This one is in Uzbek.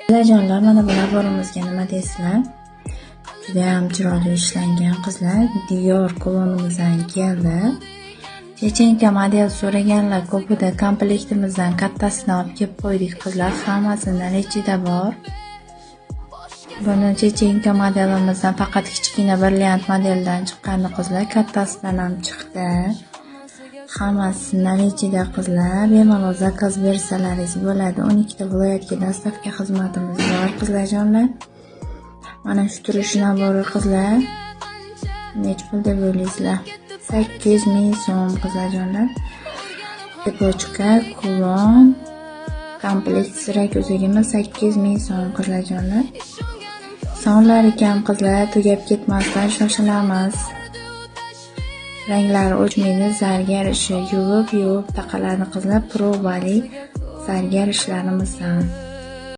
Qizlarjonlar, mana bular borimizga nima deysizlar? Juda ham chiroyli ishlangan qizlar. Dior kolonimizdan keldi. Chechenka model so'raganlar ko'pida komplektimizdan kattasini olib kelib qo'ydik qizlar. Hammasi nalichida bor. Buni chechenka modelimizdan faqat kichkina brilliant modeldan chiqqani qizlar, kattasidan ham chiqdi. Hammasi nalichida qizlar. Bemalol zakaz bersalaringiz bo'ladi. 12 ta viloyatga dostavka xizmatimiz bor qizlarjonlar. Mana shu turishi nabori qizlar. Nech pul deb o'ylaysizlar? 8 ming so'm qizlarjonlar. Tepochka, kulon, komplekt sira ko'zagimiz 8 ming so'm qizlarjonlar. Sonlari kam qizlar, tugab ketmasdan shoshilamiz. Ranglari o'chmaydi, zargar ishi, yuvib taqaladi qizlar, probali zargar ishlarimizdan.